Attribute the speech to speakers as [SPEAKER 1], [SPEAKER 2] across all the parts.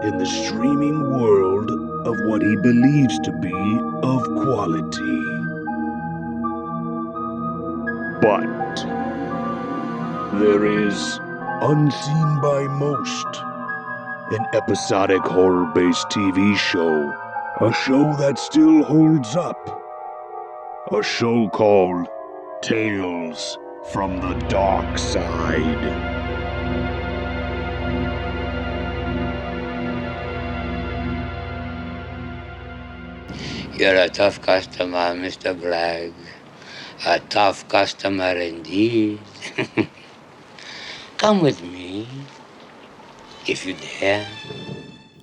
[SPEAKER 1] in the streaming world of what he believes to be of quality. But there is, unseen by most, an episodic horror-based TV show. A show that still holds up. A show called Tales from the Darkside.
[SPEAKER 2] You're a tough customer, Mr. Bragg. A tough customer indeed. Come with me, if you dare.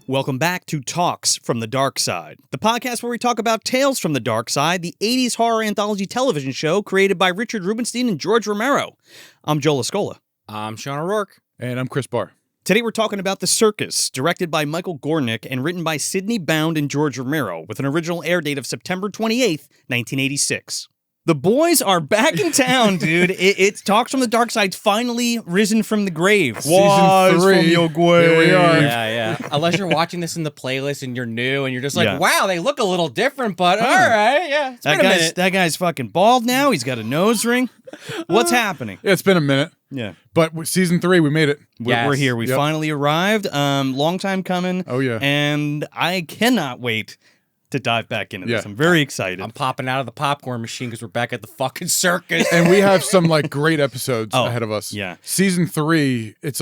[SPEAKER 3] Welcome back to Talks from the Darkside, the podcast where we talk about Tales from the Darkside, the 80s horror anthology television show created by Richard Rubenstein and George Romero. I'm Joe Lascola.
[SPEAKER 4] I'm Sean O'Rourke.
[SPEAKER 5] And I'm Chris Barr.
[SPEAKER 3] Today we're talking about The Circus, directed by Michael Gornick and written by Sidney Bound and George Romero, with an original air date of September 28th, 1986. The boys are back in town, dude. It's Talks from the Darkside finally risen from the grave.
[SPEAKER 5] Season 3.
[SPEAKER 3] From your grave.
[SPEAKER 5] Here we are.
[SPEAKER 4] Yeah. Unless you're watching this in the playlist and you're new and you're just like,
[SPEAKER 3] Yeah.
[SPEAKER 4] Wow, they look a little different, but all right, yeah. It's been a minute.
[SPEAKER 3] That guy's fucking bald now. He's got a nose ring. What's happening?
[SPEAKER 5] Yeah, it's been a minute.
[SPEAKER 3] Yeah.
[SPEAKER 5] But with season 3, we made it.
[SPEAKER 3] We're here. We
[SPEAKER 5] Yep.
[SPEAKER 3] finally arrived. Long time coming.
[SPEAKER 5] Oh, yeah.
[SPEAKER 3] And I cannot wait to dive back into this.
[SPEAKER 5] Yeah.
[SPEAKER 3] I'm very excited.
[SPEAKER 4] I'm popping out of the popcorn machine because we're back at the fucking circus.
[SPEAKER 5] And we have some great episodes
[SPEAKER 3] Oh,
[SPEAKER 5] ahead of us.
[SPEAKER 3] yeah.
[SPEAKER 5] Season 3, it's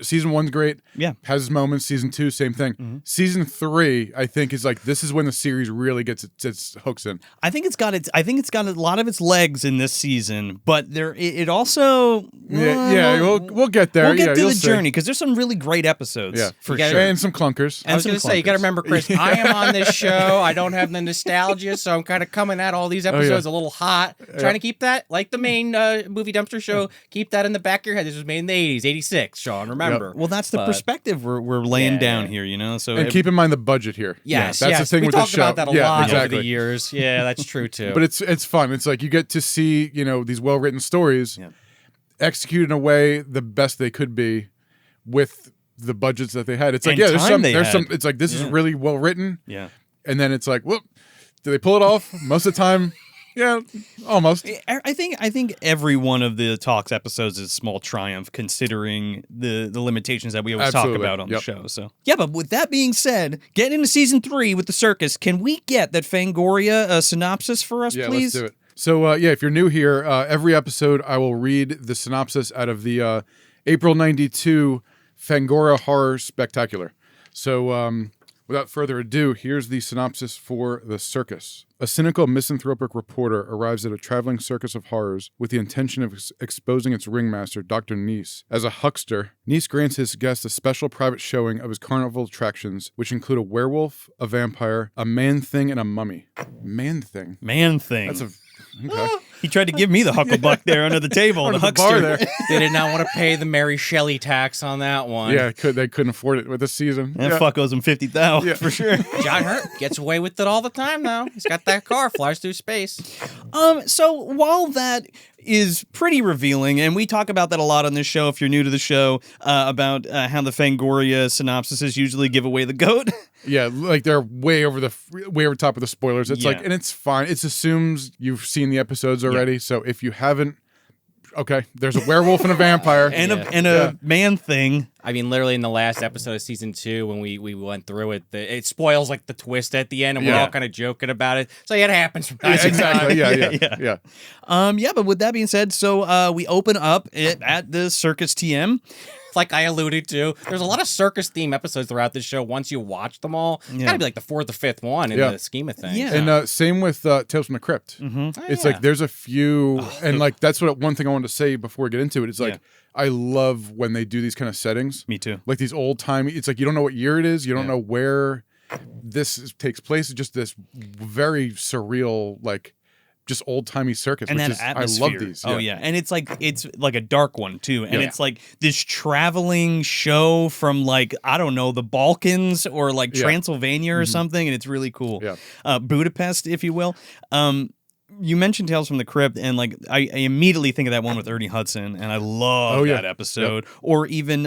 [SPEAKER 5] season 1's great.
[SPEAKER 3] Yeah.
[SPEAKER 5] Has its moments. Season 2, same thing.
[SPEAKER 3] Mm-hmm.
[SPEAKER 5] Season 3, I think, is this is when the series really gets its hooks in.
[SPEAKER 3] I think it's got a lot of its legs in this season, but it also
[SPEAKER 5] Yeah, we'll get there.
[SPEAKER 3] We'll get to
[SPEAKER 5] you'll
[SPEAKER 3] the
[SPEAKER 5] see.
[SPEAKER 3] journey because there's some really great episodes.
[SPEAKER 5] Yeah,
[SPEAKER 3] for
[SPEAKER 4] You gotta-
[SPEAKER 3] sure.
[SPEAKER 5] And some clunkers.
[SPEAKER 4] I was
[SPEAKER 3] some
[SPEAKER 4] going to say, you got to
[SPEAKER 3] clunkers.
[SPEAKER 4] remember, Chris, I am on this show. I don't have the nostalgia, so I'm kind of coming at all these episodes a little hot. Trying to keep that, like the main movie dumpster show, keep that in the back of your head. This was made in the 80s, 86, Sean, remember.
[SPEAKER 3] Well, that's the
[SPEAKER 4] But-
[SPEAKER 3] perspective we're laying
[SPEAKER 4] Yeah,
[SPEAKER 3] down
[SPEAKER 4] yeah.
[SPEAKER 3] here, you know. So
[SPEAKER 5] And keep in mind the budget here.
[SPEAKER 4] Yes,
[SPEAKER 5] that's
[SPEAKER 4] yes.
[SPEAKER 5] the thing
[SPEAKER 4] we
[SPEAKER 5] with the
[SPEAKER 4] talked
[SPEAKER 5] show.
[SPEAKER 4] about that a
[SPEAKER 5] Yeah,
[SPEAKER 4] lot
[SPEAKER 5] exactly.
[SPEAKER 4] over the years. Yeah, that's true, too.
[SPEAKER 5] But it's fun. It's you get to see, these well-written stories executed in a way the best they could be with the budgets that they had. It's
[SPEAKER 3] And
[SPEAKER 5] there's
[SPEAKER 3] time
[SPEAKER 5] some
[SPEAKER 3] they
[SPEAKER 5] there's
[SPEAKER 3] had.
[SPEAKER 5] some it's this is really well written.
[SPEAKER 3] yeah.
[SPEAKER 5] And then it's whoop, do they pull it off? Most of the time, yeah, almost.
[SPEAKER 3] I think every one of the Talks episodes is a small triumph considering the limitations that we always
[SPEAKER 5] Absolutely.
[SPEAKER 3] talk about on the
[SPEAKER 5] Yep.
[SPEAKER 3] show. So yeah, but with that being said, getting into season 3 with the circus, can we get that Fangoria synopsis for us,
[SPEAKER 5] Yeah,
[SPEAKER 3] please?
[SPEAKER 5] let's do it. So if you're new here, every episode I will read the synopsis out of the April 92 Fangoria Horror Spectacular. So without further ado, here's the synopsis for The Circus. A cynical misanthropic reporter arrives at a traveling circus of horrors with the intention of exposing its ringmaster, Dr. Niss. As a huckster, Niss grants his guests a special private showing of his carnival attractions, which include a werewolf, a vampire, a man-thing, and a mummy. Man-thing?
[SPEAKER 3] Man thing.
[SPEAKER 5] That's a... Okay.
[SPEAKER 3] He tried to give me the hucklebuck there under the table.
[SPEAKER 5] Under
[SPEAKER 3] the
[SPEAKER 5] the bar
[SPEAKER 3] huckster.
[SPEAKER 5] there.
[SPEAKER 4] They did not want to pay the Mary Shelley tax on that one.
[SPEAKER 5] Yeah, they couldn't afford it with this season.
[SPEAKER 3] That
[SPEAKER 5] Yeah.
[SPEAKER 3] fuck owes him 50,000
[SPEAKER 5] Yeah.
[SPEAKER 3] for sure.
[SPEAKER 4] John Hurt gets away with it all the time now. He's got that car, flies through space.
[SPEAKER 3] So while that is pretty revealing, and we talk about that a lot on this show if you're new to the show, about how the Fangoria synopsises usually give away the goat.
[SPEAKER 5] Yeah, they're way over top of the spoilers. It's
[SPEAKER 3] Yeah.
[SPEAKER 5] and it's fine. It assumes you've seen the episodes already. So if you haven't, okay, there's a werewolf and a vampire.
[SPEAKER 3] And
[SPEAKER 4] Yeah.
[SPEAKER 3] a man thing.
[SPEAKER 4] I mean, literally in the last episode of season 2, when we went through it, it spoils the twist at the end, and we're
[SPEAKER 5] Yeah.
[SPEAKER 4] all kind of joking about it. So yeah, it happens from time to
[SPEAKER 5] Exactly.
[SPEAKER 4] time.
[SPEAKER 5] Yeah.
[SPEAKER 3] But with that being said, so we open up at the Circus TM.
[SPEAKER 4] Like I alluded to, there's a lot of circus theme episodes throughout this show. Once you watch them all, it's gotta be like the 4th or 5th one in
[SPEAKER 5] Yeah.
[SPEAKER 4] the scheme of things.
[SPEAKER 3] Yeah.
[SPEAKER 5] And same with Tales from the Crypt. It's
[SPEAKER 4] yeah.
[SPEAKER 5] there's a few, and that's one thing I wanted to say before we get into it. It's I love when they do these kind of settings.
[SPEAKER 3] Me too.
[SPEAKER 5] Like these old timey. It's you don't know what year it is. You don't know where takes place. It's just this very surreal, just old timey circus.
[SPEAKER 3] And
[SPEAKER 5] which
[SPEAKER 3] that
[SPEAKER 5] is,
[SPEAKER 3] atmosphere.
[SPEAKER 5] I love these.
[SPEAKER 3] Oh yeah, and it's like a dark one too, and
[SPEAKER 5] Yeah.
[SPEAKER 3] it's like this traveling show from I don't know, the Balkans or Transylvania or something, and it's really cool.
[SPEAKER 5] Yeah.
[SPEAKER 3] Budapest, if you will. you mentioned Tales from the Crypt, and like I immediately think of that one with Ernie Hudson, and I love that episode. Yep. Or even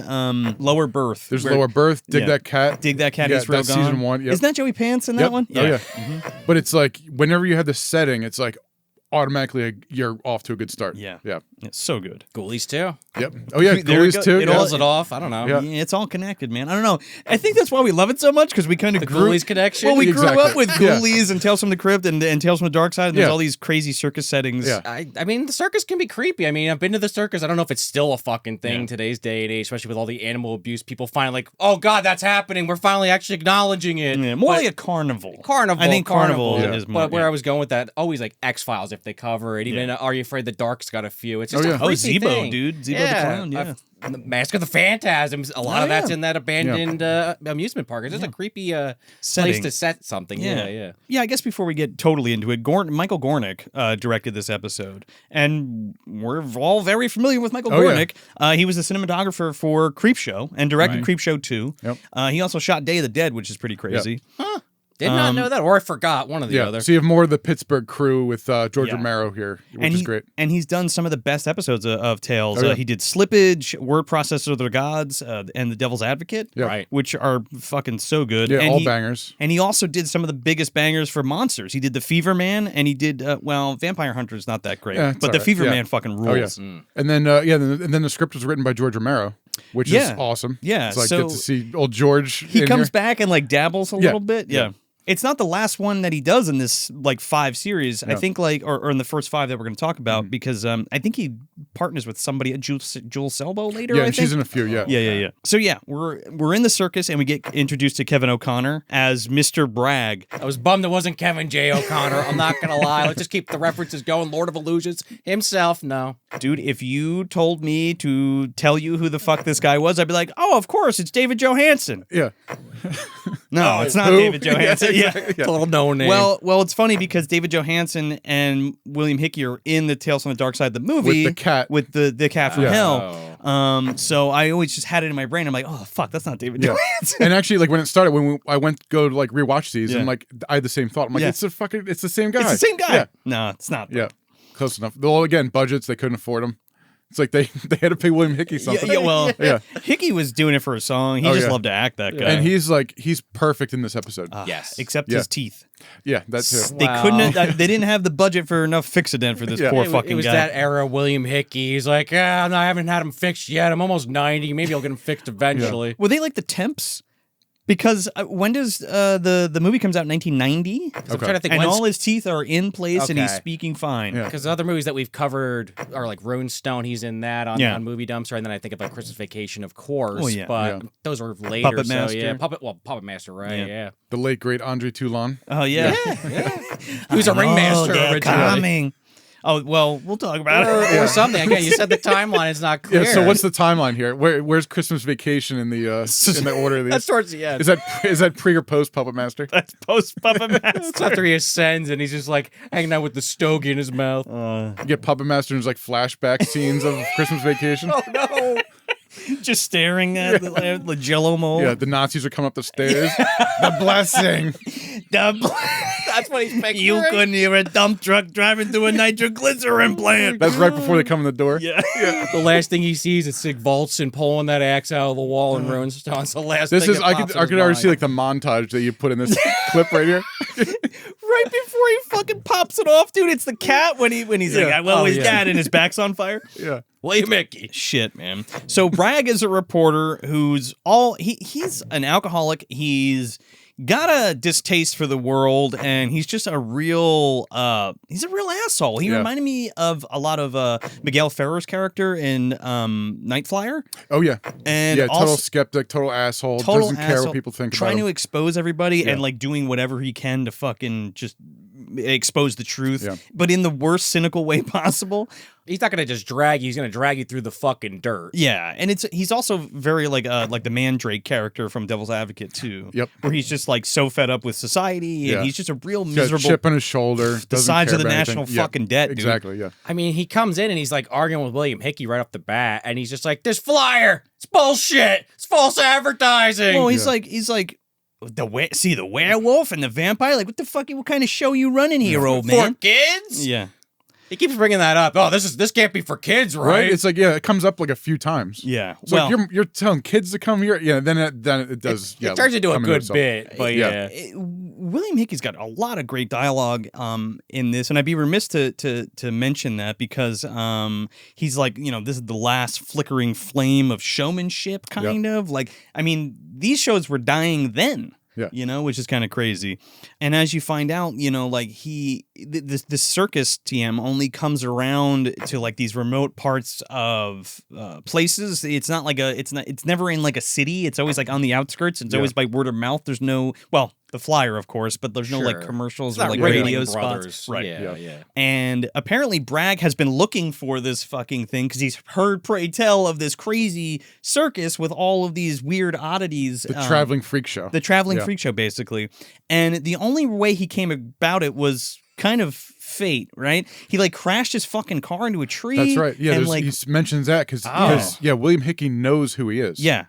[SPEAKER 3] Lower Berth.
[SPEAKER 5] There's Lower Berth. Dig That Cat.
[SPEAKER 3] Dig That Cat. He's real
[SPEAKER 5] that's
[SPEAKER 3] gone.
[SPEAKER 5] season 1. Yep.
[SPEAKER 3] Isn't that Joey Pants in that one?
[SPEAKER 5] Yeah. Oh yeah. Mm-hmm. But it's like whenever you have the setting, it's like automatically you're off to a good start.
[SPEAKER 3] Yeah.
[SPEAKER 5] Yeah.
[SPEAKER 3] It's so good.
[SPEAKER 4] Ghoulies too.
[SPEAKER 5] Yep. Oh yeah, Ghoulies too.
[SPEAKER 4] It rolls it off. I don't know.
[SPEAKER 3] Yeah. It's all connected, man. I don't know. I think that's why we love it so much, because we kind of grew
[SPEAKER 4] Ghoulies connection.
[SPEAKER 3] Well, we grew up with Ghoulies and Tales from the Crypt and Tales from the Darkside, and there's all these crazy circus settings.
[SPEAKER 5] Yeah.
[SPEAKER 4] I mean, the circus can be creepy. I mean, I've been to the circus. I don't know if it's still a fucking thing today's day and age, especially with all the animal abuse. People find like, oh God, that's happening. We're finally actually acknowledging it.
[SPEAKER 3] Yeah, more like a carnival.
[SPEAKER 4] Carnival.
[SPEAKER 3] I think carnival is more.
[SPEAKER 4] But where I was going with that, always like X-Files if they cover it. Even Are You Afraid the Dark's got a few. It's just a creepy
[SPEAKER 3] Zebo,
[SPEAKER 4] thing.
[SPEAKER 3] dude. Zebo the Clown,
[SPEAKER 4] The Mask of the Phantasms. A lot of that's in that abandoned amusement park. It's just a creepy place to set something. Yeah.
[SPEAKER 3] I guess before we get totally into it, Michael Gornick directed this episode, and we're all very familiar with Michael Gornick. He was the cinematographer for Creepshow and directed Creepshow 2.
[SPEAKER 5] Yep.
[SPEAKER 3] He also shot Day of the Dead, which is pretty crazy.
[SPEAKER 5] Yep.
[SPEAKER 4] Huh. Did not know that, or I forgot one or the other.
[SPEAKER 5] So you have more of the Pittsburgh crew with George Romero here, which is great.
[SPEAKER 3] And he's done some of the best episodes of Tales.
[SPEAKER 5] Oh, yeah.
[SPEAKER 3] He did Slippage, Word Processor of the Gods, and The Devil's Advocate, which are fucking so good.
[SPEAKER 5] Yeah,
[SPEAKER 3] and
[SPEAKER 5] all bangers.
[SPEAKER 3] And he also did some of the biggest bangers for monsters. He did The Fever Man, and he did, Vampire Hunter's not that great, but The Fever Man fucking rules.
[SPEAKER 5] Oh, yeah. And then, and then the script was written by George Romero, which is awesome.
[SPEAKER 3] Yeah.
[SPEAKER 5] It's like good to see old George.
[SPEAKER 3] He comes back and like dabbles a little bit. Yeah. It's not the last one that he does in this like 5 series. I think or in the first 5 that we're going to talk about, because I think he partners with somebody at Jules Selbo later.
[SPEAKER 5] Yeah,
[SPEAKER 3] I
[SPEAKER 5] and
[SPEAKER 3] think.
[SPEAKER 5] she's in a few. Yeah.
[SPEAKER 3] So we're in the circus, and we get introduced to Kevin O'Connor as Mr. Bragg.
[SPEAKER 4] I was bummed it wasn't Kevin J. O'Connor. I'm not gonna lie. Let's just keep the references going. Lord of Illusions himself. No,
[SPEAKER 3] dude. If you told me to tell you who the fuck this guy was, I'd be like, oh, of course, it's David Johansen.
[SPEAKER 5] Yeah.
[SPEAKER 3] No, it's not David Johansen.
[SPEAKER 5] Yeah.
[SPEAKER 4] A little known name.
[SPEAKER 3] Well, it's funny because David Johansen and William Hickey are in the Tales from the Dark Side, the movie,
[SPEAKER 5] with the cat,
[SPEAKER 3] the cat from hell. So I always just had it in my brain. I'm like, oh fuck, that's not David Johansen.
[SPEAKER 5] And actually, like when it started, I went to go to like rewatch these, and like I had the same thought. I'm like, it's the same guy.
[SPEAKER 3] It's the same guy.
[SPEAKER 5] Yeah.
[SPEAKER 3] No, it's not.
[SPEAKER 5] Yeah, close enough. Well, again, budgets, they couldn't afford them. It's like they had to pay William Hickey something.
[SPEAKER 3] Hickey was doing it for a song. He just loved to act, that guy.
[SPEAKER 5] And he's perfect in this episode.
[SPEAKER 4] Yes,
[SPEAKER 3] except his teeth.
[SPEAKER 5] Yeah, that too.
[SPEAKER 3] They couldn't. They didn't have the budget for enough Fixodent for this poor fucking guy.
[SPEAKER 4] It was that era, William Hickey. He's like, I haven't had him fixed yet. I'm almost 90. Maybe I'll get him fixed eventually.
[SPEAKER 3] Were they like the Temps? Because when does the movie comes out in 1990?
[SPEAKER 4] I'm trying to think,
[SPEAKER 3] and all his teeth are in place and he's speaking fine.
[SPEAKER 4] Because other movies that we've covered are like Rune Stone. He's in that on Movie Dumpster, and then I think of like Christmas Vacation, of course. But those were later.
[SPEAKER 3] Puppet Master.
[SPEAKER 4] Puppet Master, right? Yeah.
[SPEAKER 5] The late great Andre Toulon.
[SPEAKER 3] Oh yeah.
[SPEAKER 4] He was a ringmaster originally.
[SPEAKER 3] Coming. Oh, well, we'll talk about it.
[SPEAKER 4] Or something. Again, you said the timeline is not clear.
[SPEAKER 5] Yeah, so what's the timeline here? Where's Christmas Vacation in the order of these?
[SPEAKER 4] That's towards the end.
[SPEAKER 5] Is that pre or post Puppet Master?
[SPEAKER 3] That's post Puppet Master.
[SPEAKER 4] It's after he ascends and he's just like hanging out with the stogie in his mouth.
[SPEAKER 5] You get Puppet Master and there's like flashback scenes of Christmas Vacation.
[SPEAKER 4] Oh no.
[SPEAKER 3] Just staring at the Jello mold.
[SPEAKER 5] Yeah, the Nazis are coming up the stairs. The blessing.
[SPEAKER 4] That's what he's picturing.
[SPEAKER 3] You couldn't hear a dump truck driving through a nitroglycerin plant.
[SPEAKER 5] That's right before they come in the door.
[SPEAKER 3] Yeah.
[SPEAKER 4] The last thing he sees is Sig Voltson pulling that axe out of the wall and Rune Stone's the last thing that
[SPEAKER 5] I could already see like the montage that you put in this clip right here.
[SPEAKER 3] Right before he fucking pops it off, dude. It's the cat when he's like, his dad and his back's on fire.
[SPEAKER 5] Yeah.
[SPEAKER 4] William Hickey.
[SPEAKER 3] Shit, man. So Bragg is a reporter who's he's an alcoholic. He's got a distaste for the world, and he's just a real asshole. He reminded me of a lot of Miguel Ferrer's character in Night Flyer.
[SPEAKER 5] Oh yeah.
[SPEAKER 3] And
[SPEAKER 5] total skeptic, total asshole, doesn't care what people think about him.
[SPEAKER 3] Trying to expose everybody and like doing whatever he can to fucking just expose the truth, but in the worst cynical way possible.
[SPEAKER 4] He's not gonna just drag you. He's gonna drag you through the fucking dirt.
[SPEAKER 3] Yeah, and he's also very like the Mandrake character from Devil's Advocate too.
[SPEAKER 5] Yep.
[SPEAKER 3] Where he's just like so fed up with society, and he's just a real miserable.
[SPEAKER 5] Got a chip on his shoulder.
[SPEAKER 3] The size of the
[SPEAKER 5] national
[SPEAKER 3] national fucking debt. Dude.
[SPEAKER 5] Exactly. Yeah.
[SPEAKER 4] I mean, he comes in and he's like arguing with William Hickey right off the bat, and he's just like, "This flyer, it's bullshit. It's false advertising."
[SPEAKER 3] Well, he's like. the werewolf and the vampire. Like, what the fuck? What kind of show you running here, old man?
[SPEAKER 4] For kids?
[SPEAKER 3] Yeah.
[SPEAKER 4] He keeps bringing that up. Oh, this can't be for kids, right?
[SPEAKER 5] It's like, yeah, it comes up like a few times.
[SPEAKER 3] Yeah.
[SPEAKER 5] It's like you're telling kids to come here. Yeah, then it does.
[SPEAKER 4] It turns into a good bit, but yeah.
[SPEAKER 3] William Hickey's got a lot of great dialogue in this, and I'd be remiss to mention that because he's like, this is the last flickering flame of showmanship, kind of. Like, I mean, these shows were dying then.
[SPEAKER 5] Yeah.
[SPEAKER 3] Which is kind of crazy. And as you find out, like the circus TM only comes around to like these remote parts of places. It's not like it's never in like a city. It's always like on the outskirts. It's always by word of mouth. There's no, the flyer, of course, but there's no like commercials or like radio spots.
[SPEAKER 4] Right. Yeah.
[SPEAKER 3] And apparently Bragg has been looking for this fucking thing because he's heard pray tell of this crazy circus with all of these weird oddities.
[SPEAKER 5] The traveling freak show.
[SPEAKER 3] The traveling freak show, basically. And the only way he came about it was kind of fate, right? He like crashed his fucking car into a tree.
[SPEAKER 5] That's right. Yeah,
[SPEAKER 3] and, like,
[SPEAKER 5] he mentions that because William Hickey knows who he is.
[SPEAKER 3] Yeah.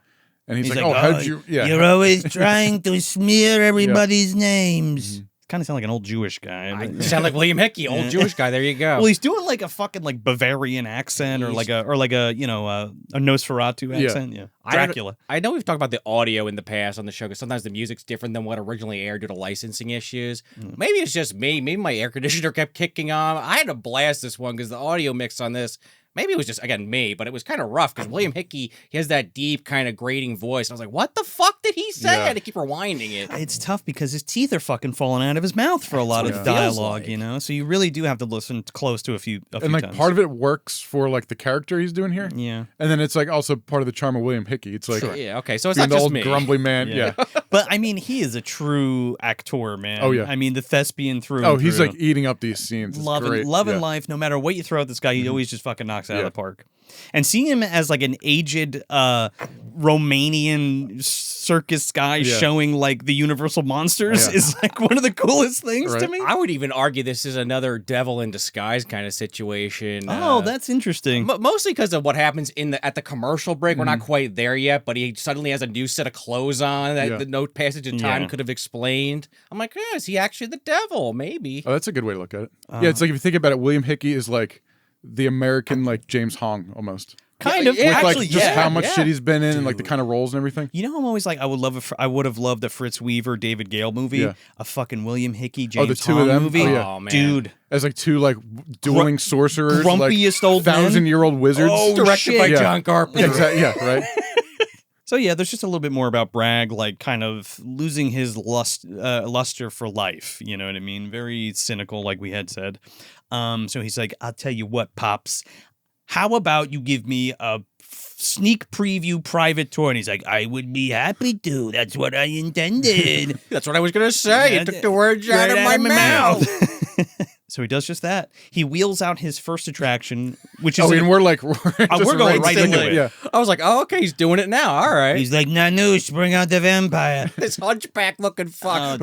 [SPEAKER 5] And he's like, how'd you... Yeah.
[SPEAKER 3] You're always trying to smear everybody's names. Kind of sound like an old Jewish guy.
[SPEAKER 4] I sound like William Hickey, old Jewish guy. There you go.
[SPEAKER 3] Well, he's doing like a fucking like Bavarian accent or like a Nosferatu accent. Yeah. Dracula.
[SPEAKER 4] I know we've talked about the audio in the past on the show because sometimes the music's different than what originally aired due to licensing issues. Maybe it's just me. Maybe my air conditioner kept kicking on. I had to blast this one because the audio mix on this, maybe it was just, again, me, but it was kind of rough because William Hickey, he has that deep kind of grating voice. And I was like, what the fuck did he say? I had to keep rewinding it.
[SPEAKER 3] It's tough because his teeth are fucking falling out of his mouth for a lot of the dialogue, So you really do have to listen close to a few
[SPEAKER 5] and like
[SPEAKER 3] times.
[SPEAKER 5] Part of it works for like the character he's doing here.
[SPEAKER 3] Yeah.
[SPEAKER 5] And then it's like also part of the charm of William Hickey. It's like,
[SPEAKER 4] yeah, okay. So it's not
[SPEAKER 5] the
[SPEAKER 4] just
[SPEAKER 5] old
[SPEAKER 4] me.
[SPEAKER 5] grumbly man. Yeah.
[SPEAKER 3] But I mean, he is a true actor, man.
[SPEAKER 5] Oh, yeah.
[SPEAKER 3] I mean, the thespian through.
[SPEAKER 5] Oh,
[SPEAKER 3] and
[SPEAKER 5] he's
[SPEAKER 3] through.
[SPEAKER 5] like eating up these scenes. It's great.
[SPEAKER 3] Love and life. No matter what you throw at this guy, he always just fucking knocks it out of the park. And seeing him as like an aged Romanian circus guy showing like the universal monsters is like one of the coolest things to me.
[SPEAKER 4] I would even argue this is another devil in disguise kind of situation.
[SPEAKER 3] Oh, that's interesting.
[SPEAKER 4] Mostly because of what happens at the commercial break. We're not quite there yet, but he suddenly has a new set of clothes on that the note passage of time could have explained. I'm like, is he actually the devil? Maybe.
[SPEAKER 5] Oh, that's a good way to look at it. Yeah, it's like if you think about it, William Hickey is like the American like James Hong almost.
[SPEAKER 3] Kind of.
[SPEAKER 5] With
[SPEAKER 3] Actually,
[SPEAKER 5] like just how much shit he's been in and like the kind of roles and everything.
[SPEAKER 3] I'm always like, I would have loved a Fritz Weaver, David Gale movie, a fucking William Hickey, James
[SPEAKER 5] the two
[SPEAKER 3] Hong
[SPEAKER 5] of them
[SPEAKER 3] movie.
[SPEAKER 4] Oh, man.
[SPEAKER 3] Dude.
[SPEAKER 5] As like two like dueling sorcerers,
[SPEAKER 3] grumpiest
[SPEAKER 5] like
[SPEAKER 3] old men.
[SPEAKER 5] 1,000-year-old wizards.
[SPEAKER 3] Oh,
[SPEAKER 4] directed by John Carpenter.
[SPEAKER 5] Exactly. Yeah, right.
[SPEAKER 3] So yeah, there's just a little bit more about Bragg, like kind of losing his luster for life. You know what I mean? Very cynical, like we had said. So he's like, I'll tell you what, Pops. How about you give me a sneak preview private tour? And he's like, I would be happy to. That's what I intended.
[SPEAKER 4] That's what I was going to say. You took the words out of my mouth.
[SPEAKER 3] So he does just that. He wheels out his first attraction, which is...
[SPEAKER 5] and we're going
[SPEAKER 3] right into it.
[SPEAKER 5] Yeah.
[SPEAKER 4] I was like, oh, okay, he's doing it now. All right.
[SPEAKER 3] He's like, Nanoosh, bring out the vampire.
[SPEAKER 4] This hunchback looking fuck.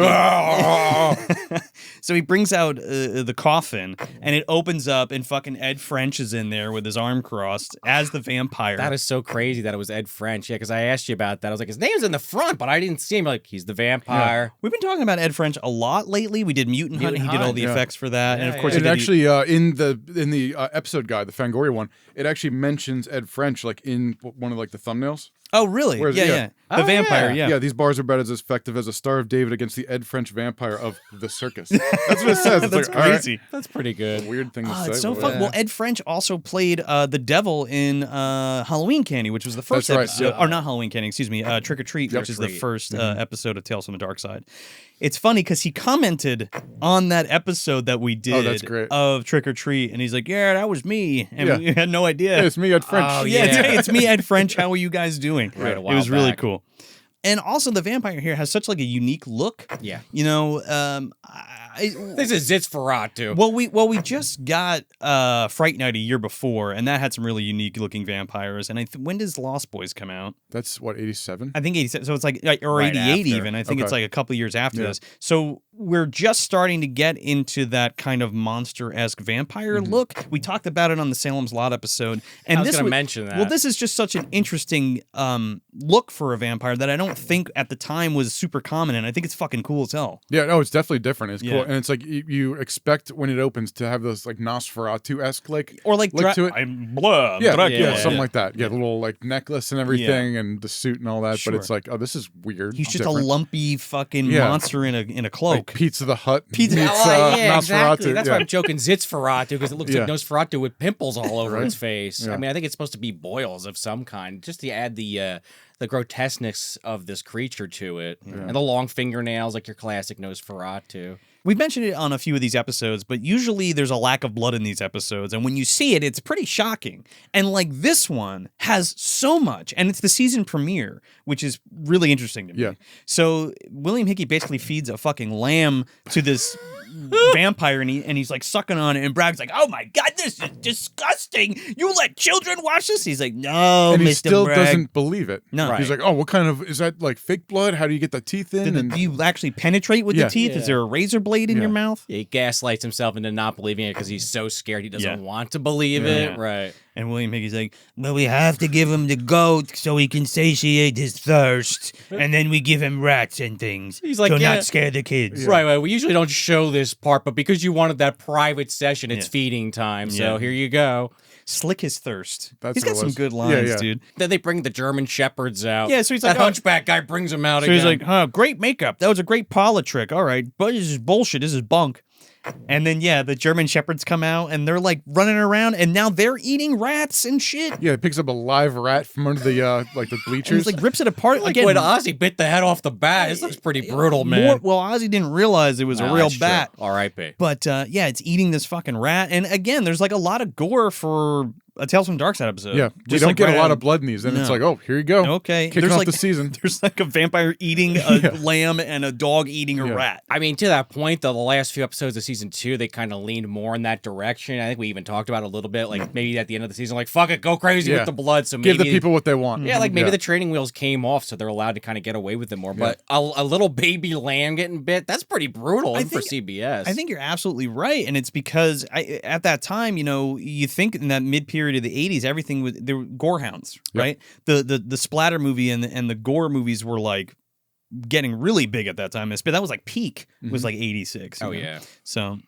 [SPEAKER 3] So he brings out the coffin, and it opens up, and fucking Ed French is in there with his arm crossed as the vampire.
[SPEAKER 4] That is so crazy that it was Ed French. Yeah, because I asked you about that. I was like, his name's in the front, but I didn't see him. Like, he's the vampire.
[SPEAKER 3] Yeah. We've been talking about Ed French a lot lately. We did Mutant Hunt. He did all the effects for that. And of course,
[SPEAKER 5] it actually in the episode guide, the Fangoria one, it actually mentions Ed French like in one of like the thumbnails.
[SPEAKER 3] Oh, really? Yeah. The vampire, yeah.
[SPEAKER 5] Yeah, these bars are about as effective as a Star of David against the Ed French vampire of the circus. That's what it says. It's
[SPEAKER 3] That's
[SPEAKER 5] like,
[SPEAKER 3] crazy.
[SPEAKER 5] Right.
[SPEAKER 4] That's pretty good.
[SPEAKER 5] Weird thing to say.
[SPEAKER 3] It's so fun. Well, Ed French also played the devil in Halloween Candy, which was the first episode. Or not Halloween Candy, excuse me. Trick or Treat, which is the first episode of Tales from the Darkside. It's funny because he commented on that episode that we did of Trick or Treat, and he's like, yeah, that was me. And we had no idea.
[SPEAKER 5] Yeah, it's me, Ed French.
[SPEAKER 3] Oh, yeah. It's me, Ed French. How are you guys doing?
[SPEAKER 4] Right,
[SPEAKER 3] it was really cool. And also, the vampire here has such like a unique look.
[SPEAKER 4] Yeah. This is Zitsferatu.
[SPEAKER 3] Well, we just got Fright Night a year before, and that had some really unique looking vampires. And when does Lost Boys come out?
[SPEAKER 5] That's what, 87?
[SPEAKER 3] I think 87. So it's like, or
[SPEAKER 4] Right
[SPEAKER 3] 88
[SPEAKER 4] after.
[SPEAKER 3] even. I think it's like a couple years after this. So we're just starting to get into that kind of monster-esque vampire look. We talked about it on the Salem's Lot episode. And
[SPEAKER 4] I was
[SPEAKER 3] this
[SPEAKER 4] going to mention that.
[SPEAKER 3] Well, this is just such an interesting look for a vampire that I don't think at the time was super common, and I think it's fucking cool as hell.
[SPEAKER 5] Yeah, no, it's definitely different. It's
[SPEAKER 3] Yeah.
[SPEAKER 5] cool. And it's like you expect when it opens to have those like Nosferatu-esque like
[SPEAKER 3] Or like
[SPEAKER 5] look to it.
[SPEAKER 3] I'm blah,
[SPEAKER 5] Yeah,
[SPEAKER 3] Dracula.
[SPEAKER 5] something like that. Yeah, the little like necklace and everything and the suit and all that.
[SPEAKER 3] Sure.
[SPEAKER 5] But it's like, oh, this is weird.
[SPEAKER 3] He's just
[SPEAKER 5] different.
[SPEAKER 3] a lumpy fucking
[SPEAKER 5] Yeah.
[SPEAKER 3] monster in a cloak.
[SPEAKER 5] Like Pizza the Hut
[SPEAKER 3] Pizza-
[SPEAKER 5] meets
[SPEAKER 4] yeah,
[SPEAKER 5] Nosferatu.
[SPEAKER 4] exactly. That's
[SPEAKER 5] yeah.
[SPEAKER 4] why I'm joking Zitsferatu, because it looks
[SPEAKER 5] Yeah.
[SPEAKER 4] like Nosferatu with pimples all over
[SPEAKER 5] Right.
[SPEAKER 4] its face.
[SPEAKER 5] Yeah.
[SPEAKER 4] I mean, I think it's supposed to be boils of some kind, just to add the grotesqueness of this creature to it, and the long fingernails, like your classic Nosferatu.
[SPEAKER 3] We've mentioned it on a few of these episodes, but usually there's a lack of blood in these episodes, and when you see it, it's pretty shocking. And like this one has so much, and it's the season premiere, which is really interesting to me.
[SPEAKER 5] Yeah.
[SPEAKER 3] So William Hickey basically feeds a fucking lamb to this vampire, and he's like sucking on it, and Bragg's like, "Oh my god, this is disgusting! You let children watch this?" He's like, "No,
[SPEAKER 5] And he
[SPEAKER 3] Mr.
[SPEAKER 5] still
[SPEAKER 3] Bragg."
[SPEAKER 5] doesn't believe it.
[SPEAKER 3] No.
[SPEAKER 5] He's like, oh, what kind of, is that like fake blood? How do you get the teeth in?
[SPEAKER 3] Do you actually penetrate with
[SPEAKER 5] Yeah.
[SPEAKER 3] the teeth? Is there a razor blade in
[SPEAKER 5] Yeah.
[SPEAKER 3] your mouth?
[SPEAKER 4] He gaslights himself into not believing it because he's so scared he doesn't
[SPEAKER 3] Yeah.
[SPEAKER 4] want to believe it. Right.
[SPEAKER 3] And William Hickey's like, "Well, we have to give him the goat so he can satiate his thirst, and then we give him rats and things.
[SPEAKER 4] He's like,
[SPEAKER 3] so
[SPEAKER 4] yeah.
[SPEAKER 3] not scare the kids."
[SPEAKER 4] Right. We usually don't show this part, but because you wanted that private session, it's
[SPEAKER 3] Yeah.
[SPEAKER 4] feeding time. So
[SPEAKER 3] Yeah.
[SPEAKER 4] here you go.
[SPEAKER 3] Slick his thirst.
[SPEAKER 5] That's
[SPEAKER 3] He's
[SPEAKER 5] what
[SPEAKER 3] got
[SPEAKER 5] it
[SPEAKER 3] some
[SPEAKER 5] was.
[SPEAKER 3] good
[SPEAKER 5] Yeah,
[SPEAKER 3] lines,
[SPEAKER 5] yeah.
[SPEAKER 3] dude.
[SPEAKER 4] Then they bring the German shepherds out.
[SPEAKER 3] Yeah, so he's
[SPEAKER 4] that
[SPEAKER 3] like, oh.
[SPEAKER 4] hunchback guy brings him out
[SPEAKER 3] So
[SPEAKER 4] again.
[SPEAKER 3] he's like, "Huh, great makeup. That was a great parlor trick. All right, but this is bullshit. This is bunk." And then the German shepherds come out and they're like running around, and now they're eating rats and shit.
[SPEAKER 5] Yeah, he picks up a live rat from under the like the
[SPEAKER 3] And
[SPEAKER 5] bleachers.
[SPEAKER 3] he's like rips it apart
[SPEAKER 4] like
[SPEAKER 3] again.
[SPEAKER 4] when Ozzy bit the head off the bat. This looks pretty brutal, man.
[SPEAKER 3] Ozzy didn't realize it was a
[SPEAKER 4] Nah,
[SPEAKER 3] real
[SPEAKER 4] that's true.
[SPEAKER 3] bat.
[SPEAKER 4] R.I.P.
[SPEAKER 3] But it's eating this fucking rat. And again, there's like a lot of gore for a Tales from Darkside episode.
[SPEAKER 5] yeah, we
[SPEAKER 3] Just
[SPEAKER 5] don't
[SPEAKER 3] like
[SPEAKER 5] get
[SPEAKER 3] right
[SPEAKER 5] a lot
[SPEAKER 3] out-
[SPEAKER 5] of blood in these. And it's
[SPEAKER 3] No.
[SPEAKER 5] like, oh, here you go.
[SPEAKER 3] Okay.
[SPEAKER 5] Kicking
[SPEAKER 3] There's
[SPEAKER 5] off
[SPEAKER 3] like
[SPEAKER 5] the season.
[SPEAKER 3] There's like a vampire eating a lamb and a dog eating a
[SPEAKER 5] Yeah.
[SPEAKER 3] rat.
[SPEAKER 4] I mean, to that point, though, the last few episodes of season 2, they kind of leaned more in that direction. I think we even talked about it a little bit. Like maybe at the end of the season, like fuck it, go crazy
[SPEAKER 5] Yeah.
[SPEAKER 4] with the blood. So
[SPEAKER 5] Give
[SPEAKER 4] maybe
[SPEAKER 5] the people what they want.
[SPEAKER 4] yeah, like maybe the training wheels came off, so they're allowed to kind of get away with it more. But a little baby lamb getting bit—that's pretty brutal
[SPEAKER 3] I
[SPEAKER 4] even for
[SPEAKER 3] think-
[SPEAKER 4] CBS.
[SPEAKER 3] I think you're absolutely right, and it's because at that time, you think in that mid period of the '80s, everything was there were gorehounds, right? The splatter movie and the gore movies were like getting really big at that time. But that was like peak was like '86.
[SPEAKER 4] Oh
[SPEAKER 3] you know?
[SPEAKER 4] yeah.
[SPEAKER 3] So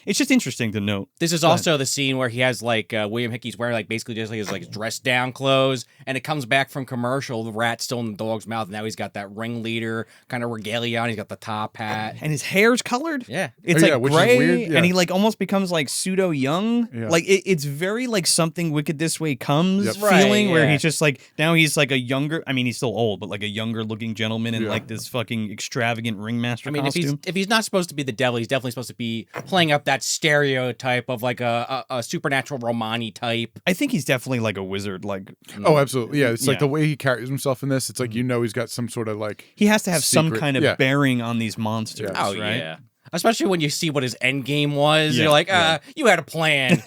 [SPEAKER 3] it's just interesting to note.
[SPEAKER 4] This is also the scene where he has like William Hickey's wearing like basically just like his like dress down clothes, and it comes back from commercial. The rat's still in the dog's mouth. Now he's got that ringleader kind of regalia on. He's got the top hat.
[SPEAKER 3] And his hair's colored.
[SPEAKER 4] Yeah.
[SPEAKER 3] It's
[SPEAKER 5] Oh, yeah,
[SPEAKER 3] like
[SPEAKER 5] which is
[SPEAKER 3] gray,
[SPEAKER 5] weird, yeah.
[SPEAKER 3] and he like almost becomes like pseudo young.
[SPEAKER 5] Yeah.
[SPEAKER 3] Like it's very like something Wicked This Way Comes
[SPEAKER 5] Yep.
[SPEAKER 3] feeling,
[SPEAKER 4] Right,
[SPEAKER 3] where
[SPEAKER 4] yeah.
[SPEAKER 3] he's just like now he's like a younger. I mean, he's still old, but like a younger looking gentleman in
[SPEAKER 5] Yeah.
[SPEAKER 3] like this fucking extravagant ringmaster
[SPEAKER 4] I mean,
[SPEAKER 3] costume.
[SPEAKER 4] if he's not supposed to be the devil, he's definitely supposed to be playing up that stereotype of like a supernatural Romani type.
[SPEAKER 3] I think he's definitely like a wizard. Like
[SPEAKER 5] Oh, absolutely. Yeah, it's like
[SPEAKER 3] Yeah.
[SPEAKER 5] the way he carries himself in this. It's like he's got some sort of like
[SPEAKER 3] he has to have some
[SPEAKER 5] Secret,
[SPEAKER 3] kind of
[SPEAKER 5] yeah.
[SPEAKER 3] bearing on these monsters.
[SPEAKER 5] Yeah.
[SPEAKER 4] Oh
[SPEAKER 3] right?
[SPEAKER 4] yeah. Especially when you see what his end game was,
[SPEAKER 3] Yeah,
[SPEAKER 4] you're like,
[SPEAKER 3] yeah.
[SPEAKER 4] you had a plan.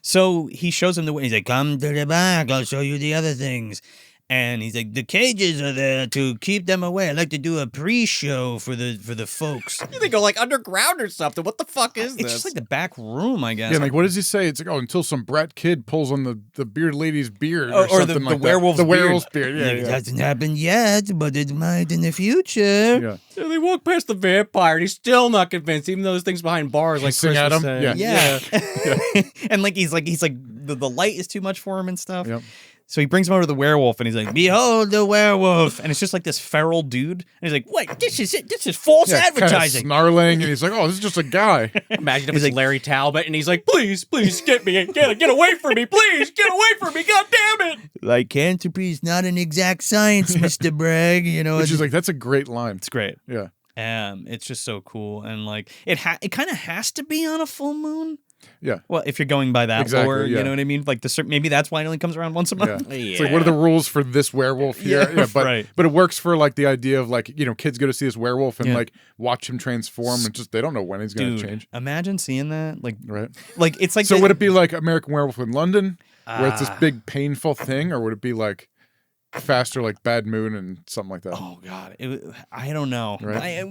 [SPEAKER 3] So he shows him the way. He's like, "Come to the back. I'll show you the other things." And he's like, "The cages are there to keep them away. I'd like to do a pre-show for the folks."
[SPEAKER 4] They go like underground or something. What the fuck is
[SPEAKER 3] It's
[SPEAKER 4] this?
[SPEAKER 3] just like the back room, I guess.
[SPEAKER 5] yeah. Like what does he say? It's like until some brat kid pulls on the bearded lady's beard
[SPEAKER 3] Or
[SPEAKER 5] or
[SPEAKER 3] the
[SPEAKER 5] something like
[SPEAKER 3] werewolf's
[SPEAKER 5] that. The
[SPEAKER 3] beard.
[SPEAKER 5] werewolf's beard. Yeah,
[SPEAKER 3] It
[SPEAKER 5] yeah.
[SPEAKER 3] hasn't happened yet, but it might in the future.
[SPEAKER 5] Yeah.
[SPEAKER 4] So they walk past the vampire, and he's still not convinced, even though there's things behind bars like
[SPEAKER 5] Hissing
[SPEAKER 4] Chris
[SPEAKER 5] at
[SPEAKER 4] was
[SPEAKER 5] him?
[SPEAKER 4] saying.
[SPEAKER 3] Yeah. And like he's like the light is too much for him and stuff.
[SPEAKER 5] Yep.
[SPEAKER 3] So he brings him over to the werewolf, and he's like, "Behold the werewolf!" And it's just like this feral dude, and he's like, "Wait, this is it. This is false
[SPEAKER 5] Yeah, kinda
[SPEAKER 3] advertising."
[SPEAKER 5] snarling, and he's like, "Oh, this is just a guy."
[SPEAKER 4] Imagine if
[SPEAKER 3] He's
[SPEAKER 4] it's
[SPEAKER 3] like-
[SPEAKER 4] Larry Talbot, and he's like, "Please, get me, get away from me, please, get away from me, god damn it!"
[SPEAKER 3] Lycanthropy is not an exact science, Mr. Bragg. You know,
[SPEAKER 5] Which is like that's a great line.
[SPEAKER 3] it's great.
[SPEAKER 5] Yeah.
[SPEAKER 3] It's just so cool, and like it kind of has to be on a full moon.
[SPEAKER 5] Yeah.
[SPEAKER 3] Well, if you're going by that
[SPEAKER 5] Exactly,
[SPEAKER 3] lore,
[SPEAKER 5] yeah.
[SPEAKER 3] you know what I mean? Like maybe that's why it only comes around once a month.
[SPEAKER 5] Yeah. It's like, what are the rules for this werewolf here?
[SPEAKER 3] Yeah,
[SPEAKER 5] but
[SPEAKER 3] right.
[SPEAKER 5] but it works for like the idea of like, kids go to see this werewolf and
[SPEAKER 3] Yeah.
[SPEAKER 5] like watch him transform and just they don't know when he's going to
[SPEAKER 3] Dude,
[SPEAKER 5] change.
[SPEAKER 3] imagine seeing that.
[SPEAKER 5] Right.
[SPEAKER 3] Like it's like
[SPEAKER 5] So would it be like American Werewolf in London, where it's this big painful thing, or would it be like faster, like Bad Moon and something like that?
[SPEAKER 3] Oh God, I don't know.
[SPEAKER 5] Right.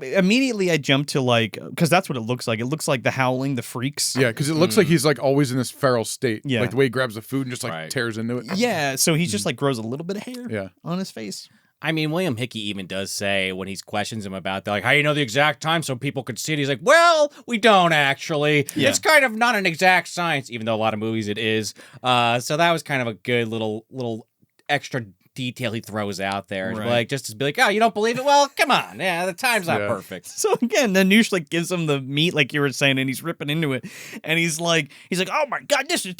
[SPEAKER 3] Immediately I jumped to like, because that's what it looks like. It looks like the Howling, the Freaks.
[SPEAKER 5] Yeah, because it looks like he's like always in this feral state.
[SPEAKER 3] Yeah.
[SPEAKER 5] Like the way he grabs the food and just like
[SPEAKER 4] Right.
[SPEAKER 5] tears into it.
[SPEAKER 3] Yeah, so he's just like grows a little bit of hair
[SPEAKER 5] Yeah.
[SPEAKER 3] on his face.
[SPEAKER 4] I mean, William Hickey even does say when he questions him about that, like, how do you know the exact time so people could see it? He's like, well, we don't actually.
[SPEAKER 3] Yeah.
[SPEAKER 4] It's kind of not an exact science, even though a lot of movies it is. So that was kind of a good little extra detail he throws out there.
[SPEAKER 3] Right.
[SPEAKER 4] Like, just to be like, oh, you don't believe it? Well, come on. Yeah, the time's not
[SPEAKER 5] Yeah.
[SPEAKER 4] perfect.
[SPEAKER 3] So again, then Noosh like gives him the meat, like you were saying, and he's ripping into it, and he's like, oh my God, this is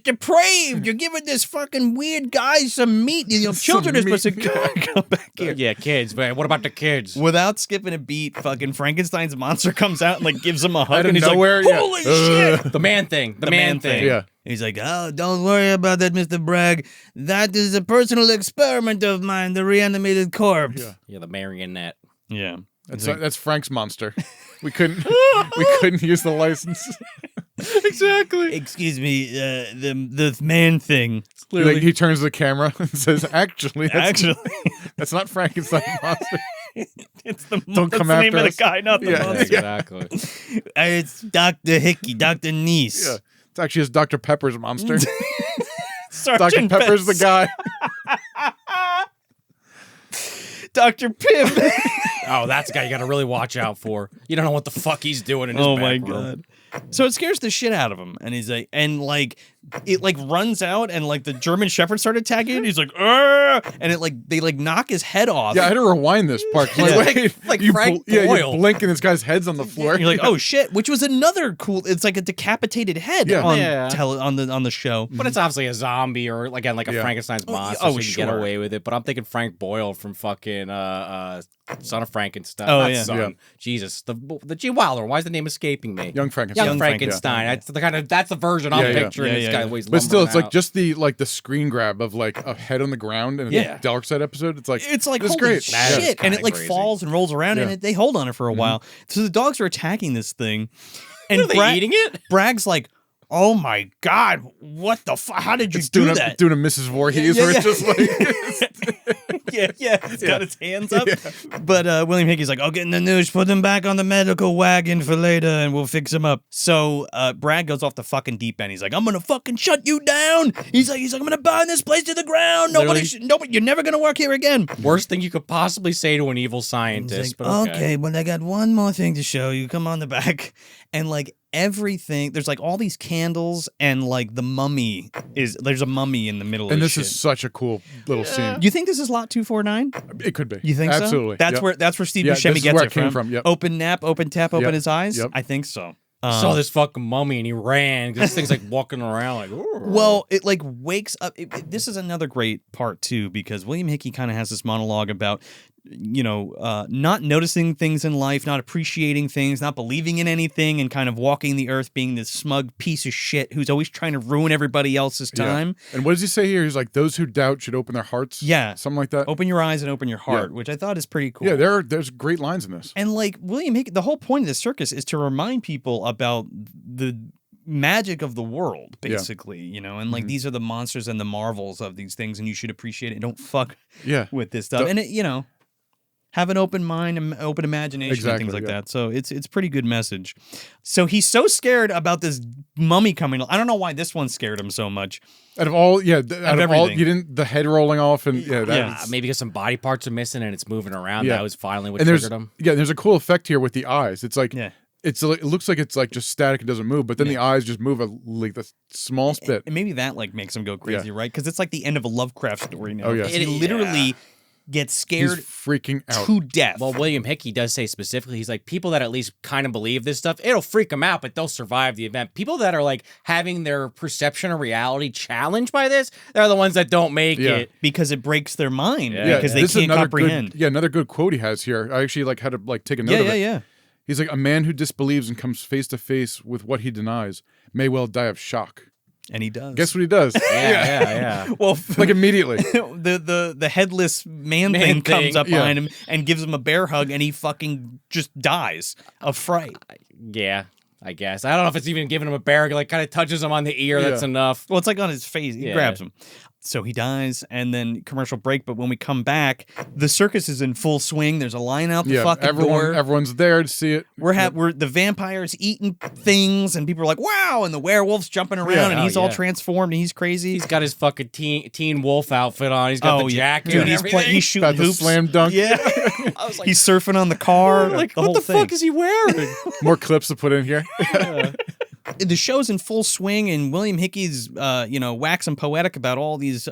[SPEAKER 3] depraved. You're giving this fucking weird guy some meat. Children are supposed to come back here.
[SPEAKER 4] Yeah, kids, man. What about the kids?
[SPEAKER 3] Without skipping a beat, fucking Frankenstein's monster comes out and like gives him a hug,
[SPEAKER 5] Out of
[SPEAKER 3] and he's
[SPEAKER 5] nowhere,
[SPEAKER 3] like,
[SPEAKER 5] yeah.
[SPEAKER 3] holy shit.
[SPEAKER 4] The man thing. The man thing.
[SPEAKER 5] Yeah.
[SPEAKER 3] He's like, oh, don't worry about that, Mr. Bragg. That is a personal experiment of mine, the reanimated corpse.
[SPEAKER 5] Yeah.
[SPEAKER 4] Yeah, the marionette.
[SPEAKER 3] Yeah.
[SPEAKER 5] That's Frank's monster. We couldn't use the license.
[SPEAKER 4] Exactly.
[SPEAKER 3] Excuse me, the man thing.
[SPEAKER 5] He turns the camera and says, actually, that's not Frankenstein's monster.
[SPEAKER 3] It's the,
[SPEAKER 5] Don't
[SPEAKER 3] that's
[SPEAKER 5] come
[SPEAKER 3] the name
[SPEAKER 5] after
[SPEAKER 3] of the
[SPEAKER 5] us.
[SPEAKER 3] guy, not the
[SPEAKER 5] Yeah.
[SPEAKER 3] monster.
[SPEAKER 4] Exactly.
[SPEAKER 3] It's Dr. Hickey, Dr. Niss.
[SPEAKER 5] Yeah. It's actually his Dr. Pepper's monster. Dr.
[SPEAKER 3] Sergeant
[SPEAKER 5] Pepper's the guy.
[SPEAKER 3] Dr. Pim.
[SPEAKER 4] Oh, that's a guy you got to really watch out for. You don't know what the fuck he's doing in his
[SPEAKER 3] Oh
[SPEAKER 4] back
[SPEAKER 3] my
[SPEAKER 4] room.
[SPEAKER 3] God. So it scares the shit out of him, and he's like, it like runs out, and like the German Shepherd started attacking it. He's like, "Arr!" And it like they like knock his head off.
[SPEAKER 5] Yeah, I had to rewind this part.
[SPEAKER 3] Yeah.
[SPEAKER 4] Like
[SPEAKER 5] you
[SPEAKER 4] Frank
[SPEAKER 5] you
[SPEAKER 4] Boyle.
[SPEAKER 5] blink and this guy's head's on the floor.
[SPEAKER 3] And you're like, oh shit, which was another cool. It's like a decapitated head
[SPEAKER 5] Yeah.
[SPEAKER 3] on
[SPEAKER 4] Yeah.
[SPEAKER 3] on the show.
[SPEAKER 4] But it's obviously a zombie or again like a
[SPEAKER 5] Yeah.
[SPEAKER 4] Frankenstein's monster,
[SPEAKER 3] oh,
[SPEAKER 4] so you can get
[SPEAKER 3] sure.
[SPEAKER 4] away with it. But I'm thinking Frank Boyle from fucking Son of Frankenstein.
[SPEAKER 3] Oh,
[SPEAKER 4] Not
[SPEAKER 3] yeah.
[SPEAKER 4] Son.
[SPEAKER 5] Yeah.
[SPEAKER 4] Jesus, the G Wilder. Why is the name escaping me?
[SPEAKER 5] Young Frankenstein.
[SPEAKER 4] Young
[SPEAKER 3] Frank,
[SPEAKER 4] Frankenstein. That's the version I'm
[SPEAKER 5] Yeah, yeah.
[SPEAKER 4] picturing.
[SPEAKER 3] Yeah,
[SPEAKER 4] This
[SPEAKER 3] yeah,
[SPEAKER 4] guy
[SPEAKER 3] yeah.
[SPEAKER 4] always.
[SPEAKER 5] But still, it's like
[SPEAKER 4] out.
[SPEAKER 5] just the screen grab of like a head on the ground and
[SPEAKER 3] Yeah.
[SPEAKER 5] a Darkside episode. It's like
[SPEAKER 3] It's like
[SPEAKER 5] it's
[SPEAKER 3] holy
[SPEAKER 5] great.
[SPEAKER 3] shit,
[SPEAKER 4] That is
[SPEAKER 3] and
[SPEAKER 4] kinda
[SPEAKER 3] it like
[SPEAKER 4] crazy.
[SPEAKER 3] falls and rolls around, and
[SPEAKER 5] Yeah.
[SPEAKER 3] they hold on it for a while. So the dogs are attacking this thing, and
[SPEAKER 4] Are they eating it?
[SPEAKER 3] Bragg's like, "Oh my God, what the fuck? How did you
[SPEAKER 5] It's
[SPEAKER 3] do
[SPEAKER 5] doing
[SPEAKER 3] that?"
[SPEAKER 5] doing a Mrs. Voorhees
[SPEAKER 3] Yeah,
[SPEAKER 5] where it's
[SPEAKER 3] yeah.
[SPEAKER 5] just like
[SPEAKER 3] yeah, it's got its hands up. But William Hickey's like, "I'll get in the news, put them back on the medical wagon for later, and we'll fix them up." So Bragg goes off the fucking deep end. He's like, "I'm gonna fucking shut you down." He's like, "I'm gonna burn this place to the ground. Nobody, you're never gonna work here again."
[SPEAKER 4] Worst thing you could possibly say to an evil scientist.
[SPEAKER 3] He's like,
[SPEAKER 4] but
[SPEAKER 3] okay, well, I got one more thing to show you. Come on the back. And like everything, there's like all these candles, and like there's a mummy in the middle
[SPEAKER 5] and
[SPEAKER 3] of
[SPEAKER 5] this
[SPEAKER 3] shit.
[SPEAKER 5] is such a cool little scene.
[SPEAKER 3] You think this is lot 249?
[SPEAKER 5] It could be.
[SPEAKER 3] You think so?
[SPEAKER 5] Absolutely.
[SPEAKER 3] That's
[SPEAKER 5] Yep.
[SPEAKER 3] where Steve
[SPEAKER 5] Yeah,
[SPEAKER 3] Buscemi
[SPEAKER 5] this is
[SPEAKER 3] gets
[SPEAKER 5] where
[SPEAKER 3] it
[SPEAKER 5] it came from, yep.
[SPEAKER 3] Open nap, open tap, open
[SPEAKER 5] Yep.
[SPEAKER 3] his eyes.
[SPEAKER 5] Yep.
[SPEAKER 3] I think so.
[SPEAKER 4] saw this fucking mummy and he ran. This thing's like walking around like. "Ooh."
[SPEAKER 3] Well, it like wakes up. This is another great part too, because William Hickey kind of has this monologue about, not noticing things in life, not appreciating things, not believing in anything, and kind of walking the earth being this smug piece of shit who's always trying to ruin everybody else's
[SPEAKER 5] Yeah.
[SPEAKER 3] time.
[SPEAKER 5] And what does he say here? He's like, those who doubt should open their hearts.
[SPEAKER 3] Yeah.
[SPEAKER 5] Something like that.
[SPEAKER 3] Open your eyes and open your heart, which I thought is pretty cool.
[SPEAKER 5] Yeah, there's great lines in this.
[SPEAKER 3] And like William Hickey, the whole point of the circus is to remind people about the magic of the world, basically, and like these are the monsters and the marvels of these things, and you should appreciate it. Don't fuck
[SPEAKER 5] Yeah.
[SPEAKER 3] with this stuff. And it, have an open mind and open imagination and
[SPEAKER 5] Exactly,
[SPEAKER 3] things like
[SPEAKER 5] yeah.
[SPEAKER 3] that. So it's pretty good message. So he's so scared about this mummy coming. I don't know why this one scared him so much.
[SPEAKER 5] Out of all, out of all,
[SPEAKER 3] everything.
[SPEAKER 5] you didn't the head rolling off and that
[SPEAKER 4] Maybe because some body parts are missing and it's moving around.
[SPEAKER 5] Yeah.
[SPEAKER 4] That was finally what
[SPEAKER 5] and
[SPEAKER 4] triggered him.
[SPEAKER 5] there's a cool effect here with the eyes. It's like
[SPEAKER 3] Yeah.
[SPEAKER 5] it looks like it's like just static and doesn't move, but then the eyes just move like the small bit.
[SPEAKER 3] And maybe that like makes him go crazy, right? Because it's like the end of a Lovecraft story now.
[SPEAKER 5] Oh, yeah.
[SPEAKER 3] He literally gets
[SPEAKER 5] He's
[SPEAKER 3] scared
[SPEAKER 5] freaking out.
[SPEAKER 3] to death.
[SPEAKER 4] Well, William Hickey does say specifically, he's like, people that at least kind of believe this stuff, it'll freak them out, but they'll survive the event. People that are like having their perception of reality challenged by this, they're the ones that don't make it.
[SPEAKER 3] because it breaks their mind
[SPEAKER 4] Yeah.
[SPEAKER 3] because they
[SPEAKER 5] this is
[SPEAKER 3] can't
[SPEAKER 5] another
[SPEAKER 3] comprehend.
[SPEAKER 5] another good quote he has here. I actually had to take a note of it.
[SPEAKER 3] Yeah.
[SPEAKER 5] He's like, a man who disbelieves and comes face to face with what he denies may well die of shock.
[SPEAKER 3] And he does.
[SPEAKER 5] Guess what he does?
[SPEAKER 4] Yeah.
[SPEAKER 3] Well,
[SPEAKER 5] Like immediately.
[SPEAKER 3] the headless man thing comes up behind him and gives him a bear hug, and he fucking just dies of fright.
[SPEAKER 4] Yeah, I guess. I don't know if it's even giving him a bear. Like, kind of touches him on the ear. That's enough.
[SPEAKER 3] Well, it's like on his face. He grabs him. So he dies, and then commercial break. But when we come back, the circus is in full swing. There's a line out the fucking door.
[SPEAKER 5] Everyone's there to see it.
[SPEAKER 3] We're the vampires eating things, and people are like, "Wow!" And the werewolf's jumping around, and he's all transformed, and he's crazy.
[SPEAKER 4] He's got his fucking teen wolf outfit on. He's got the jacket.
[SPEAKER 3] Dude,
[SPEAKER 4] and
[SPEAKER 3] he's shooting
[SPEAKER 5] About the
[SPEAKER 3] hoops.
[SPEAKER 5] slam dunk.
[SPEAKER 3] Yeah,
[SPEAKER 4] I was like,
[SPEAKER 3] he's surfing on the car.
[SPEAKER 4] like,
[SPEAKER 3] the
[SPEAKER 4] what
[SPEAKER 3] whole
[SPEAKER 4] the
[SPEAKER 3] thing.
[SPEAKER 4] fuck is he wearing?
[SPEAKER 5] More clips to put in here.
[SPEAKER 3] The show's in full swing, and William Hickey's, waxing poetic about all these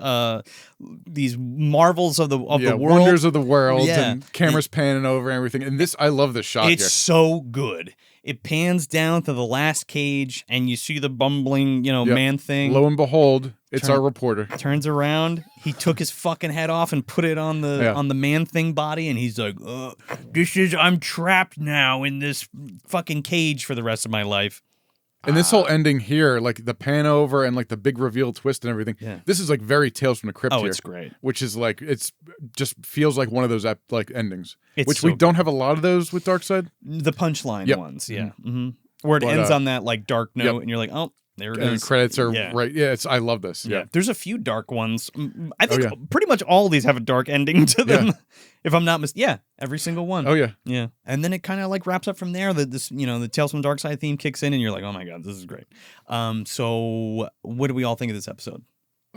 [SPEAKER 3] marvels of the world,
[SPEAKER 5] wonders of the world,
[SPEAKER 3] Yeah.
[SPEAKER 5] and cameras panning over and everything. And this, I love this shot
[SPEAKER 3] It's
[SPEAKER 5] here.
[SPEAKER 3] so good. It pans down to the last cage, and you see the bumbling, man thing.
[SPEAKER 5] Lo and behold, it's our reporter.
[SPEAKER 3] Turns around. He took his fucking head off and put it on the man thing body, and he's like, I'm trapped now in this fucking cage for the rest of my life.
[SPEAKER 5] And this whole ending here, like the pan over and like the big reveal twist and everything, this is like very Tales from the Crypt here.
[SPEAKER 3] Oh, it's great.
[SPEAKER 5] Which is like, it's just feels like one of those like endings.
[SPEAKER 3] It's
[SPEAKER 5] which
[SPEAKER 3] so
[SPEAKER 5] we don't have a lot of those with Darkside.
[SPEAKER 3] The punchline ones, yeah. Mm-hmm. Where it ends on that like dark note, and you're like, oh, there it is.
[SPEAKER 5] And credits are right. Yeah, I love this. Yeah.
[SPEAKER 3] There's a few dark ones. I think pretty much all of these have a dark ending to them.
[SPEAKER 5] Yeah.
[SPEAKER 3] If I'm not mistaken. Yeah, every single one.
[SPEAKER 5] Oh, yeah.
[SPEAKER 3] Yeah. And then it kind of like wraps up from there. The Tales from Darkside theme kicks in, and you're like, oh my God, this is great. So what do we all think of this episode?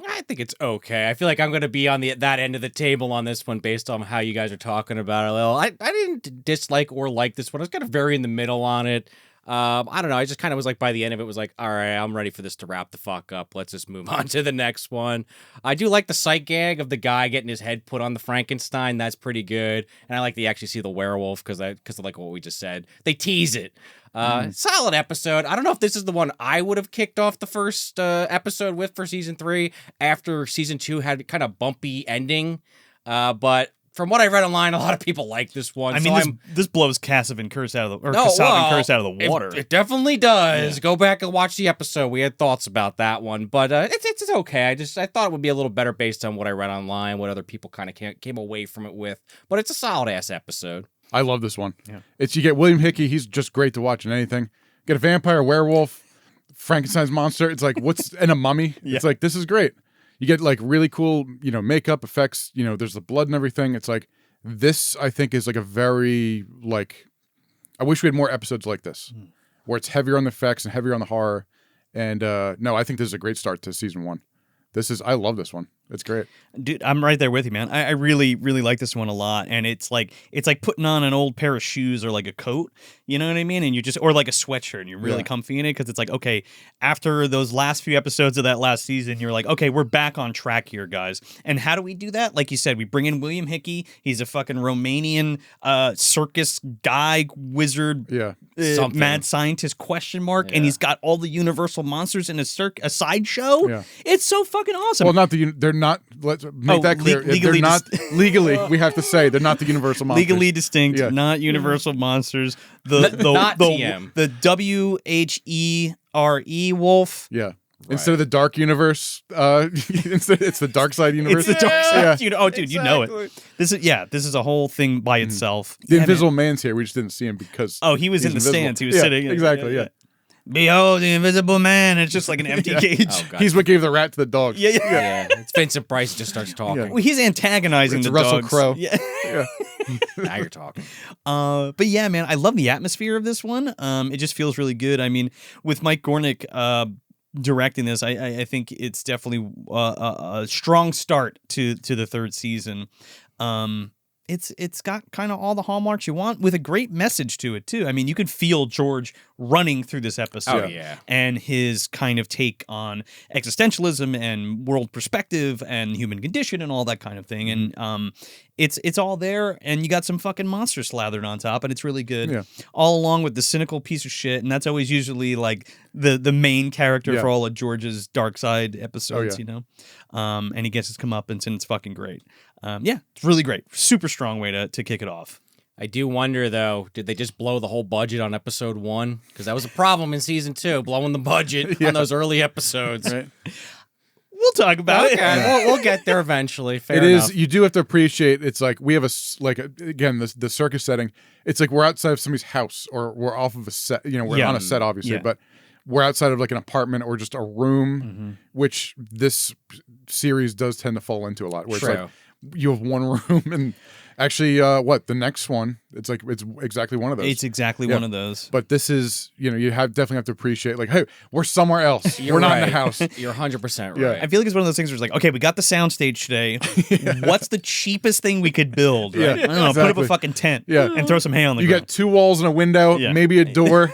[SPEAKER 4] I think it's okay. I feel like I'm going to be on that end of the table on this one based on how you guys are talking about it a little. I didn't dislike or like this one. I was kind of very in the middle on it. I don't know. I just kind of was like, by the end of it, was like, all right, I'm ready for this to wrap the fuck up. Let's just move on to the next one. I do like the sight gag of the guy getting his head put on the Frankenstein. That's pretty good. And I like to actually see the werewolf because of like what we just said. They tease it. Solid episode. I don't know if this is the one I would have kicked off the first episode with for season 3 after season 2 had kind of bumpy ending. But from what I read online, a lot of people like this one.
[SPEAKER 3] I mean, this blows Kassav and Curse out of the water.
[SPEAKER 4] It definitely does. Yeah. Go back and watch the episode. We had thoughts about that one, but it's okay. I thought it would be a little better based on what I read online, what other people kind of came away from it with. But it's a solid ass episode.
[SPEAKER 5] I love this one.
[SPEAKER 3] Yeah.
[SPEAKER 5] You get William Hickey. He's just great to watch in anything. Get a vampire, werewolf, Frankenstein's monster. It's like and a mummy. Yeah. It's like, this is great. You get like really cool, makeup effects. There's the blood and everything. It's like this. I think is like a very like. I wish we had more episodes like this, where it's heavier on the effects and heavier on the horror. And no, I think this is a great start to season 1. I love this one. It's great.
[SPEAKER 3] Dude, I'm right there with you, man. I really, really like this one a lot. And it's like putting on an old pair of shoes or like a coat, you know what I mean? And or like a sweatshirt, and you're really comfy in it because it's like, okay, after those last few episodes of that last season, you're like, okay, we're back on track here, guys. And how do we do that? Like you said, we bring in William Hickey. He's a fucking Romanian circus guy, wizard, mad scientist, ? And he's got all the universal monsters in a sideshow. Yeah. It's so fucking awesome.
[SPEAKER 5] Well, they're not. Let's make that clear. They're not legally. We have to say they're not the universal monsters.
[SPEAKER 3] Legally distinct, not universal monsters. The WHERE wolf.
[SPEAKER 5] Yeah. Right. Instead of the dark universe, it's the dark side universe.
[SPEAKER 3] It's the dark side. Yeah. Oh, dude, exactly. You know it. This is a whole thing by itself.
[SPEAKER 5] The Invisible Man's here. We just didn't see him because
[SPEAKER 3] he was in the stands. He was sitting.
[SPEAKER 5] Exactly. Yeah.
[SPEAKER 3] Behold the Invisible Man. It's just like an empty cage.
[SPEAKER 5] Oh, he's what gave the rat to the dog.
[SPEAKER 4] Yeah. It's Vincent Price just starts talking.
[SPEAKER 3] Yeah. Well, he's antagonizing the
[SPEAKER 5] Russell
[SPEAKER 3] dogs.
[SPEAKER 5] Crowe.
[SPEAKER 3] Yeah.
[SPEAKER 4] Now you're talking.
[SPEAKER 3] But yeah, man, I love the atmosphere of this one. It just feels really good. I mean, with Mike Gornick directing this, I think it's definitely a strong start to the third season. It's got kind of all the hallmarks you want with a great message to it too. I mean, you could feel George running through this episode and his kind of take on existentialism and world perspective and human condition and all that kind of thing. And it's all there, and you got some fucking monsters slathered on top, and it's really good. Yeah. All along with the cynical piece of shit, and that's always usually like the main character for all of George's Darkside episodes, and he gets his comeuppance, and it's fucking great. It's really great. Super strong way to kick it off.
[SPEAKER 4] I do wonder, though, did they just blow the whole budget on episode 1? Because that was a problem in season 2, blowing the budget on those early episodes.
[SPEAKER 5] Right.
[SPEAKER 3] We'll talk about it.
[SPEAKER 4] We'll get there eventually. Fair
[SPEAKER 5] It
[SPEAKER 4] enough.
[SPEAKER 5] is. You do have to appreciate. It's like we have again the circus setting. It's like we're outside of somebody's house or we're off of a set. You know, we're on a set obviously, but we're outside of like an apartment or just a room, which this series does tend to fall into a lot. Where it's like you have one room and. Actually, the next one? It's exactly one of those.
[SPEAKER 3] It's exactly one of those.
[SPEAKER 5] But this is, you definitely have to appreciate, like, hey, we're somewhere else. We're not in the house.
[SPEAKER 4] You're 100% right.
[SPEAKER 5] Yeah.
[SPEAKER 3] I feel like it's one of those things where it's like, okay, we got the soundstage today. What's the cheapest thing we could build? Right? I don't know, put up a fucking tent and throw some hay on the ground.
[SPEAKER 5] You got 2 walls and a window, maybe a door.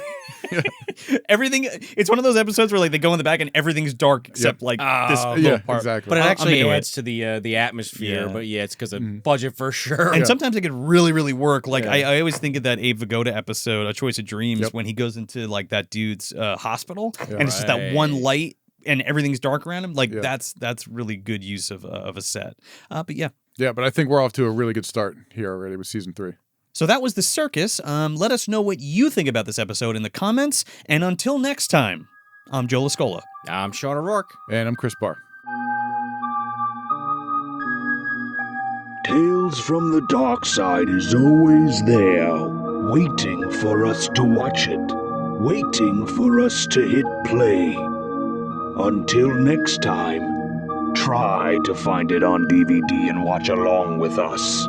[SPEAKER 3] Everything. It's one of those episodes where like they go in the back and everything's dark except like this little part.
[SPEAKER 5] Exactly.
[SPEAKER 4] But it actually adds to the atmosphere.
[SPEAKER 3] Yeah.
[SPEAKER 4] But it's because of budget for sure.
[SPEAKER 3] And sometimes it could really, really work. Like I always think of that Abe Vigoda episode, A Choice of Dreams, when he goes into like that dude's hospital and it's just that one light and everything's dark around him. Like that's really good use of a set. But yeah.
[SPEAKER 5] Yeah, but I think we're off to a really good start here already with season 3.
[SPEAKER 3] So that was The Circus. Let us know what you think about this episode in the comments. And until next time, I'm Joe Lascola.
[SPEAKER 4] I'm Sean O'Rourke.
[SPEAKER 5] And I'm Chris Barr.
[SPEAKER 1] Tales from the Darkside is always there, waiting for us to watch it, waiting for us to hit play. Until next time, try to find it on DVD and watch along with us.